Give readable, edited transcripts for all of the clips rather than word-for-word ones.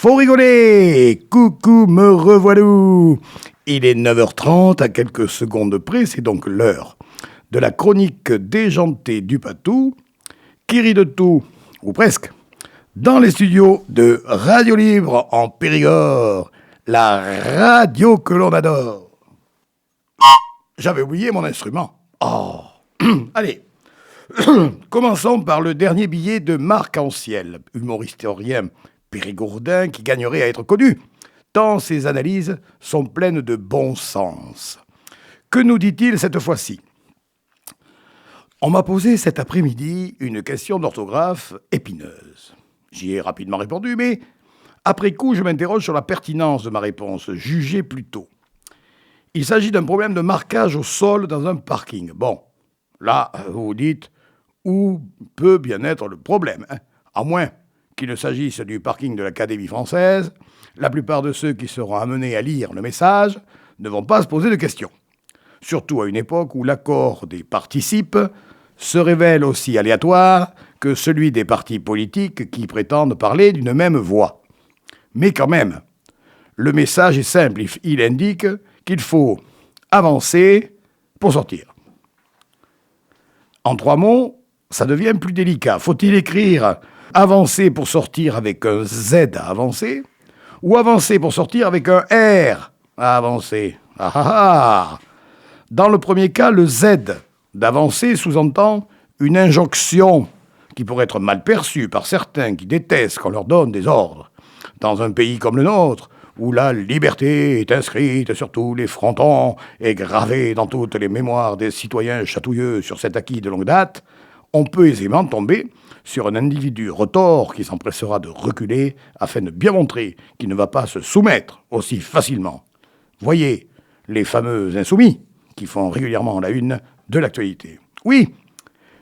faut rigoler. Coucou, me revoilà. Il est 9h30 à quelques secondes près, c'est donc l'heure de la chronique déjantée du Patou, qui rit de tout, ou presque, dans les studios de Radio Libre en Périgord, la radio que l'on adore. J'avais oublié mon instrument. Oh, allez. Commençons par le dernier billet de Marc Anciel, humoriste-historien périgourdin qui gagnerait à être connu, tant ses analyses sont pleines de bon sens. Que nous dit-il cette fois-ci ? On m'a posé cet après-midi une question d'orthographe épineuse. J'y ai rapidement répondu, mais après coup, je m'interroge sur la pertinence de ma réponse, jugée plus tôt. Il s'agit d'un problème de marquage au sol dans un parking. Bon, là, vous vous dites, où peut bien être le problème, hein ? À moins qu'il ne s'agisse du parking de l'Académie française, la plupart de ceux qui seront amenés à lire le message ne vont pas se poser de questions. Surtout à une époque où l'accord des participes se révèle aussi aléatoire que celui des partis politiques qui prétendent parler d'une même voix. Mais quand même, le message est simple, il indique qu'il faut avancer pour sortir. En 3 mots, ça devient plus délicat. Faut-il écrire « avancer pour sortir » avec un Z à avancer ou « avancer pour sortir » avec un R à avancer? Ah ah ah! Dans le premier cas, le Z d'avancer sous-entend une injonction qui pourrait être mal perçue par certains qui détestent qu'on leur donne des ordres. Dans un pays comme le nôtre, où la liberté est inscrite sur tous les frontons et gravée dans toutes les mémoires des citoyens chatouilleux sur cet acquis de longue date, on peut aisément tomber sur un individu retors qui s'empressera de reculer afin de bien montrer qu'il ne va pas se soumettre aussi facilement. Voyez les fameux insoumis qui font régulièrement la une de l'actualité. Oui,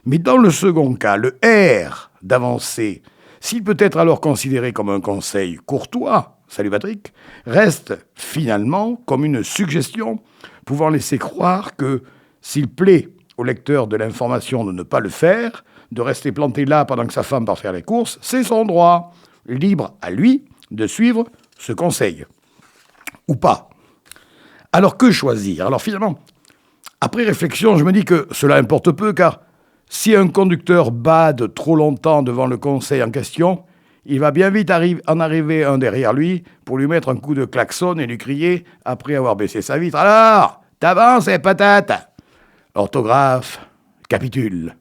mais dans le second cas, le R d'avancer, s'il peut être alors considéré comme un conseil courtois, salut Patrick, reste finalement comme une suggestion pouvant laisser croire que s'il plaît au lecteur de l'information de ne pas le faire, de rester planté là pendant que sa femme part faire les courses, c'est son droit, libre à lui de suivre ce conseil. Ou pas. Alors que choisir ? Alors finalement, après réflexion, je me dis que cela importe peu, car si un conducteur bade trop longtemps devant le conseil en question, il va bien vite en arriver un derrière lui pour lui mettre un coup de klaxon et lui crier, après avoir baissé sa vitre, « Alors, t'avances, patate !» Orthographe capitule,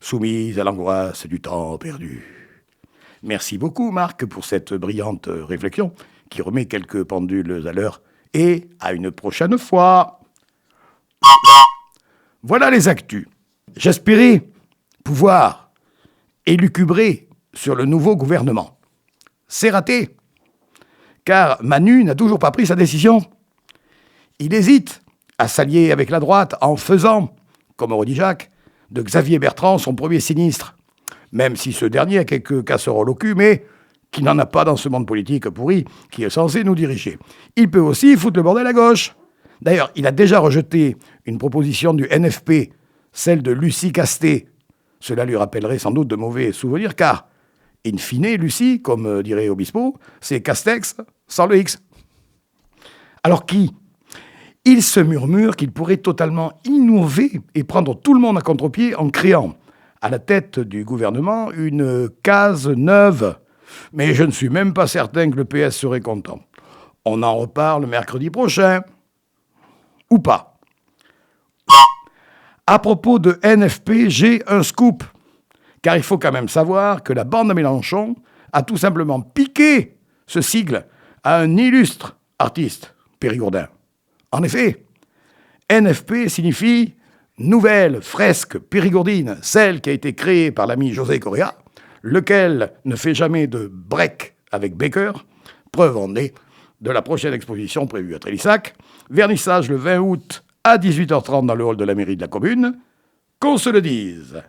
soumise à l'angoisse du temps perdu. Merci beaucoup, Marc, pour cette brillante réflexion qui remet quelques pendules à l'heure. Et à une prochaine fois. Voilà les actus. J'espérais pouvoir élucubrer sur le nouveau gouvernement. C'est raté, car Manu n'a toujours pas pris sa décision. Il hésite à s'allier avec la droite en faisant, comme aurait dit Jacques, de Xavier Bertrand son premier sinistre, même si ce dernier a quelques casseroles au cul, mais qui n'en a pas dans ce monde politique pourri qui est censé nous diriger. Il peut aussi foutre le bordel à gauche. D'ailleurs, il a déjà rejeté une proposition du NFP, celle de Lucie Castet. Cela lui rappellerait sans doute de mauvais souvenirs, car, in fine, Lucie, comme dirait Obispo, c'est Castex sans le X. Alors qui ? Il se murmure qu'il pourrait totalement innover et prendre tout le monde à contre-pied en créant, à la tête du gouvernement, une case neuve. Mais je ne suis même pas certain que le PS serait content. On en reparle mercredi prochain. Ou pas. À propos de NFP, j'ai un scoop. Car il faut quand même savoir que la bande à Mélenchon a tout simplement piqué ce sigle à un illustre artiste périgourdin. En effet, NFP signifie Nouvelle Fresque Périgourdine, celle qui a été créée par l'ami José Correa, lequel ne fait jamais de break avec Baker, preuve en est de la prochaine exposition prévue à Trélissac, vernissage le 20 août à 18h30 dans le hall de la mairie de la commune, qu'on se le dise.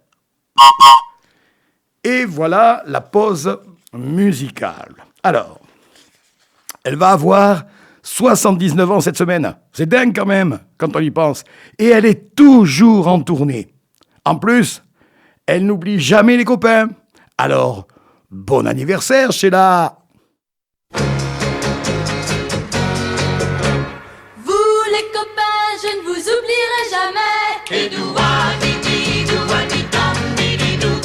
Et voilà la pause musicale. Alors, elle va avoir 79 ans cette semaine. C'est dingue quand même, quand on y pense. Et elle est toujours en tournée. En plus, elle n'oublie jamais les copains. Alors, bon anniversaire, Sheila! vous oublierai jamais. Et douani, douani, dami, dou.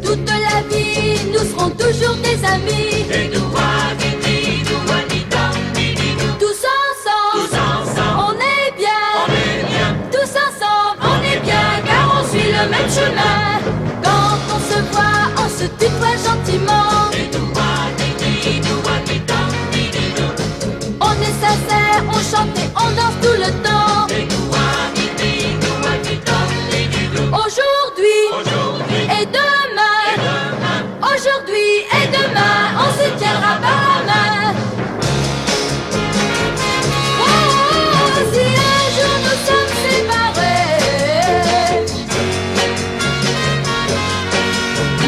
Toute la vie, nous serons toujours des amis. Et douani, douani, dami, dou. Tous ensemble, on est bien. Tous ensemble, on est bien, car on suit le même chemin. Quand on se voit, on se tutoie gentiment. Et douani, douani, dami, dou. On est sincère, on chante et on danse tout le temps. Aujourd'hui et demain, aujourd'hui et demain, on se tiendra par la main. Oh, si un jour nous sommes séparés,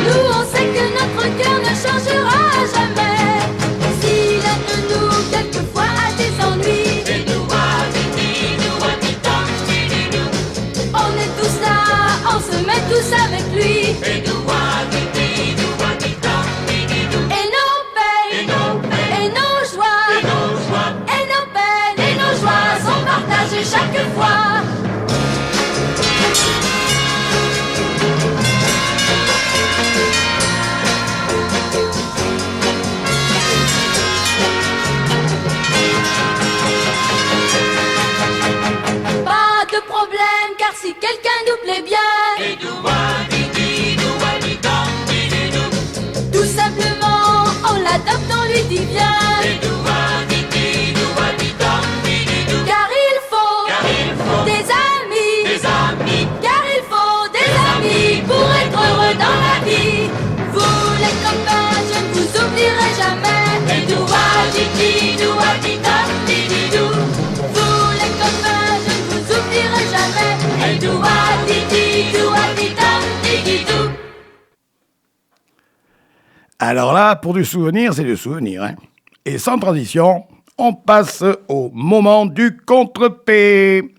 nous on sait que notre cœur ne changera jamais. Si l'un de nous quelquefois a des ennuis, on est tous là, on se met tous avec lui. Et nos peines, et nos joies, et nos peines, et nos joies sont partagées chaque fois. Pas de problème, car si quelqu'un nous plaît bien, tout simplement on l'adopte, on lui dit bien. Car il faut des amis, car il faut des amis pour être heureux dans la vie. Vous les copains, je ne vous oublierai jamais. Et dou. Vous les copains, je ne vous oublierai jamais. Et dou. Alors là, pour du souvenir, c'est du souvenir. Hein. Et sans transition, on passe au moment du contre-P.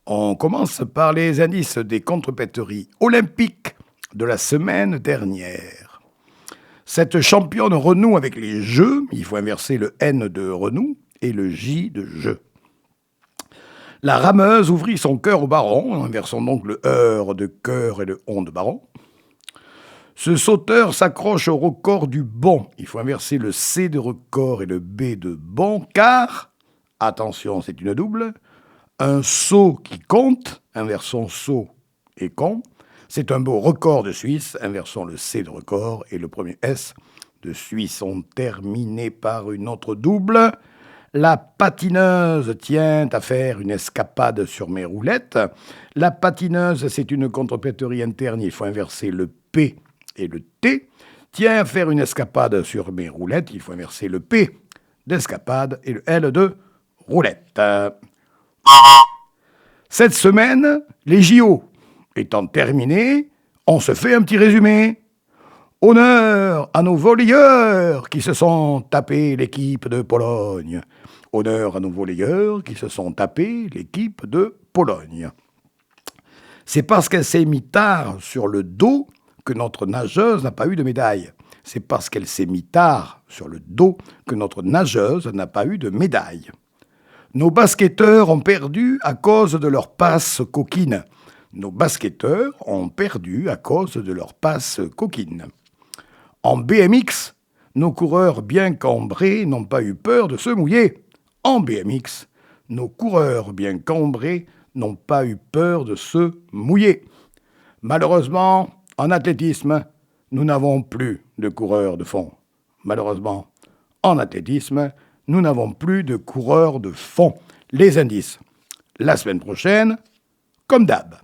On commence par les indices des contre-péteries olympiques de la semaine dernière. Cette championne renoue avec les jeux, il faut inverser le N de renoue et le J de jeu. La rameuse ouvrit son cœur au baron, inversons donc le heure de cœur et le on de baron. Ce sauteur s'accroche au record du bon. Il faut inverser le C de record et le B de bon, car, attention, c'est une double, un saut qui compte, inversons saut et con, c'est un beau record de Suisse, inversons le C de record et le premier S de Suisse. On termine par une autre double. La patineuse tient à faire une escapade sur mes roulettes. La patineuse, c'est une contre-péterie interne, il faut inverser le P et le T, tient à faire une escapade sur mes roulettes, il faut inverser le P d'escapade et le L de roulette. Cette semaine, les JO étant terminés, on se fait un petit résumé. Honneur à nos volleyeurs qui se sont tapés l'équipe de Pologne. Honneur à nos volleyeurs qui se sont tapés l'équipe de Pologne. C'est parce qu'elle s'est mise tard sur le dos que notre nageuse n'a pas eu de médaille. C'est parce qu'elle s'est mise tard sur le dos que notre nageuse n'a pas eu de médaille. Nos basketteurs ont perdu à cause de leur passe coquine. Nos basketteurs ont perdu à cause de leur passe coquine. En BMX, nos coureurs bien cambrés n'ont pas eu peur de se mouiller. En BMX, nos coureurs bien cambrés n'ont pas eu peur de se mouiller. Malheureusement, en athlétisme, nous n'avons plus de coureurs de fond. Malheureusement, en athlétisme, nous n'avons plus de coureurs de fond. Les indices, la semaine prochaine, comme d'hab.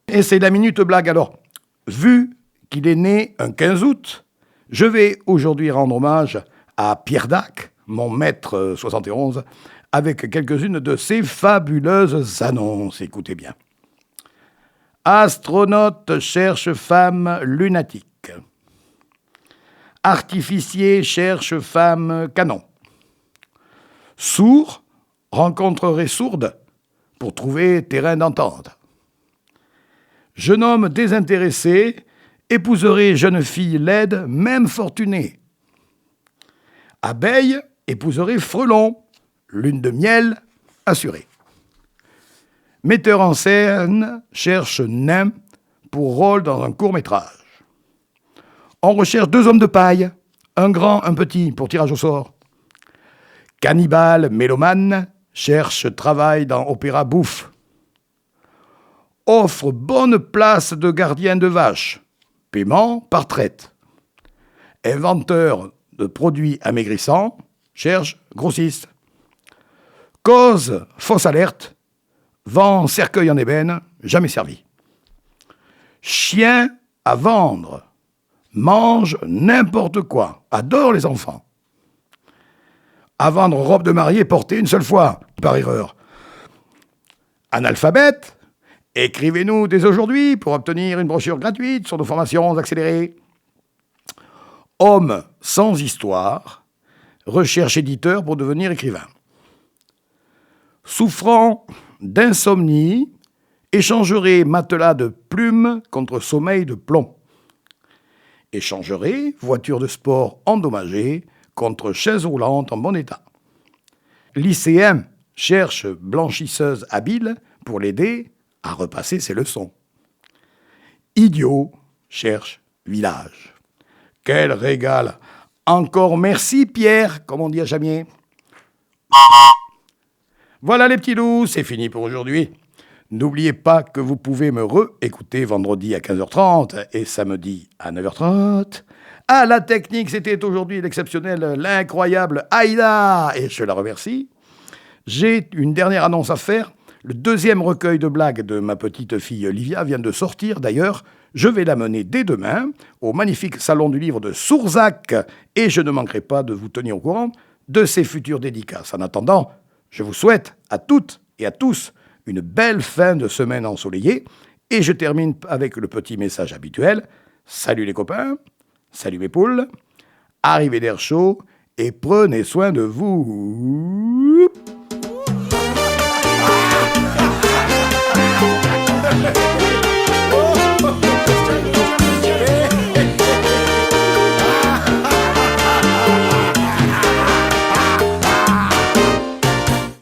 Et c'est la minute blague. Alors, vu qu'il est né un 15 août, je vais aujourd'hui rendre hommage à Pierre Dac, mon maître 71, avec quelques-unes de ses fabuleuses annonces. Écoutez bien. Astronaute cherche femme lunatique. Artificier cherche femme canon. Sourd rencontrerait sourde pour trouver terrain d'entente. Jeune homme désintéressé épouserait jeune fille laide, même fortunée. Abeille épouserait frelon, lune de miel assurée. Metteur en scène cherche nain pour rôle dans un court-métrage. On recherche 2 hommes de paille, un grand, un petit, pour tirage au sort. Cannibale mélomane cherche travail dans Opéra Bouffe. Offre bonne place de gardien de vache. Paiement par traite. Inventeur de produits amaigrissants cherche grossiste. Cause fausse alerte. Vend cercueil en ébène, jamais servi. Chien à vendre. Mange n'importe quoi. Adore les enfants. À vendre robe de mariée portée une seule fois, par erreur. Analphabète, écrivez-nous dès aujourd'hui pour obtenir une brochure gratuite sur nos formations accélérées. Homme sans histoire, recherche éditeur pour devenir écrivain. Souffrant d'insomnie, échangerez matelas de plumes contre sommeil de plomb. Échangerez voiture de sport endommagée contre chaise roulante en bon état. Lycéen cherche blanchisseuse habile pour l'aider à repasser ses leçons. Idiot cherche village. Quel régal! Encore merci Pierre, comme on dit à Chamier. Voilà les petits loups, c'est fini pour aujourd'hui. N'oubliez pas que vous pouvez me réécouter vendredi à 15h30 et samedi à 9h30. Ah, la technique, c'était aujourd'hui l'exceptionnel, l'incroyable Aïda, et je la remercie. J'ai une dernière annonce à faire. Le 2e recueil de blagues de ma petite fille Olivia vient de sortir. D'ailleurs, je vais l'amener dès demain au magnifique salon du livre de Sourzac et je ne manquerai pas de vous tenir au courant de ses futures dédicaces. En attendant, je vous souhaite à toutes et à tous une belle fin de semaine ensoleillée et je termine avec le petit message habituel. Salut les copains, salut mes poules, arrivez d'air chaud et prenez soin de vous.